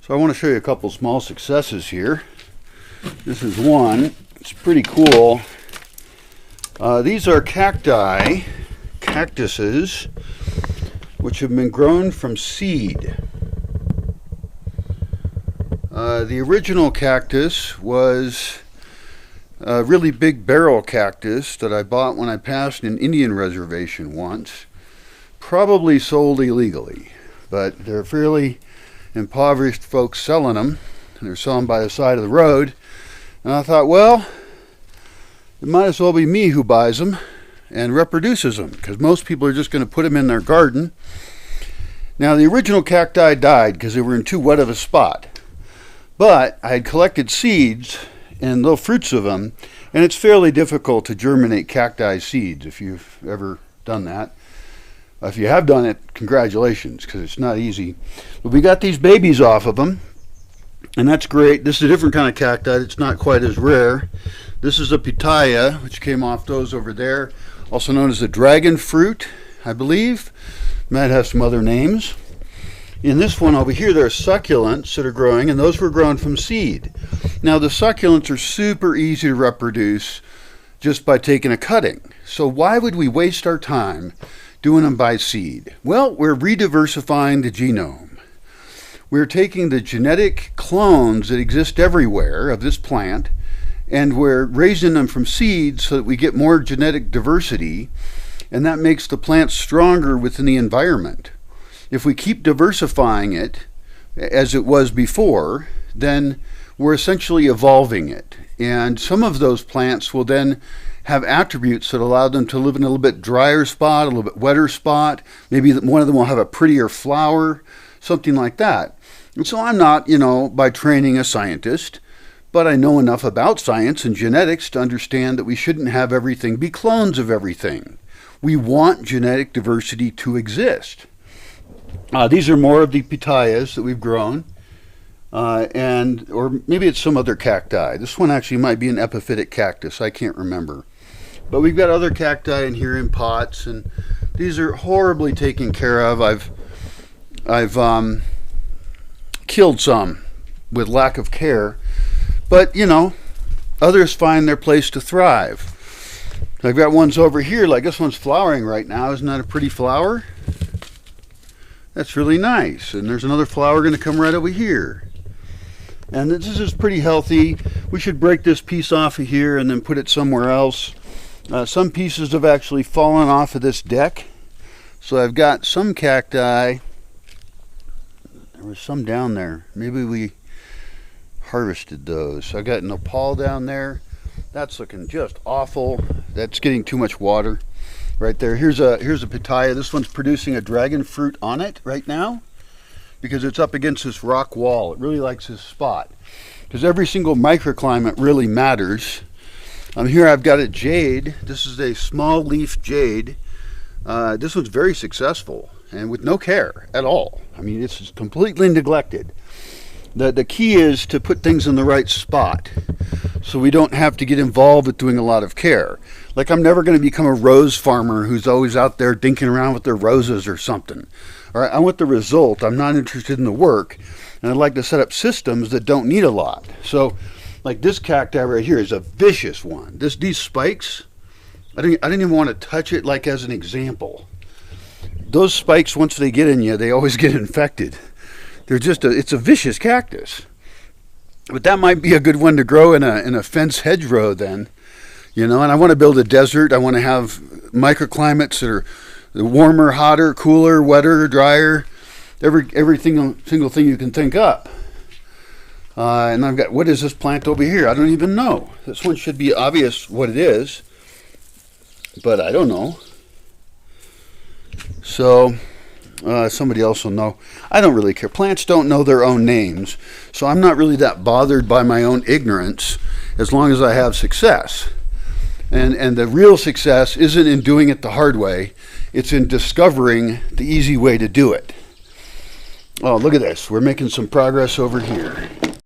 So I want to show you a couple small successes here. This is one. It's pretty cool. These are cactuses, which have been grown from seed. The original cactus was a really big barrel cactus that I bought when I passed an Indian reservation once. Probably sold illegally, but they're fairly impoverished folks selling them, and they're selling by the side of the road. And I thought, well, it might as well be me who buys them and reproduces them, because most people are just going to put them in their garden. Now, the original cacti died because they were in too wet of a spot, but I had collected seeds and little fruits of them, and it's fairly difficult to germinate cacti seeds if you've ever done that. If you have done it, congratulations, because it's not easy. But we got these babies off of them, and that's great. This is a different kind of cacti. It's not quite as rare. This is a Pitaya, which came off those over there, also known as the dragon fruit, I believe. Might have some other names. In this one over here, there are succulents that are growing, and those were grown from seed. Now, the succulents are super easy to reproduce just by taking a cutting. So why would we waste our time doing them by seed? Well, we're rediversifying the genome. We're taking the genetic clones that exist everywhere of this plant, and we're raising them from seeds so that we get more genetic diversity, and that makes the plant stronger within the environment. If we keep diversifying it as it was before, then we're essentially evolving it. And some of those plants will then have attributes that allow them to live in a little bit drier spot, a little bit wetter spot. Maybe one of them will have a prettier flower, something like that. And so I'm not, by training a scientist, but I know enough about science and genetics to understand that we shouldn't have everything be clones of everything. We want genetic diversity to exist. These are more of the pitayas that we've grown, or maybe it's some other cacti. This one actually might be an epiphytic cactus. I can't remember. But we've got other cacti in here in pots, and these are horribly taken care of. I've killed some with lack of care, but others find their place to thrive. I've got ones over here, like this one's flowering right now. Isn't that a pretty flower? That's really nice. And there's another flower going to come right over here. And this is pretty healthy. We should break this piece off of here and then put it somewhere else. Some pieces have actually fallen off of this deck. So I've got some cacti. There was some down there. Maybe we harvested those. So I got Nepal down there. That's looking just awful. That's getting too much water. Right there. Here's a pitaya. This one's producing a dragon fruit on it right now because it's up against this rock wall. It really likes this spot because every single microclimate really matters. Here I've got a jade. This is a small leaf jade. This one's very successful and with no care at all. I mean, it's completely neglected. The key is to put things in the right spot so we don't have to get involved with doing a lot of care. Like, I'm never going to become a rose farmer who's always out there dinking around with their roses or something. All right, I want the result. I'm not interested in the work, and I'd like to set up systems that don't need a lot. So, like this cacti right here is a vicious one. These spikes, I didn't even want to touch it, like as an example. Those spikes, once they get in you, they always get infected. They're it's a vicious cactus. But that might be a good one to grow in a fence hedgerow then. And I want to build a desert. I want to have microclimates that are warmer, hotter, cooler, wetter, drier, every single thing you can think up. And I've got, what is this plant over here? I don't even know. This one should be obvious what it is, but I don't know. So somebody else will know. I don't really care. Plants don't know their own names, so I'm not really that bothered by my own ignorance as long as I have success. And the real success isn't in doing it the hard way. It's in discovering the easy way to do it. Oh, look at this. We're making some progress over here.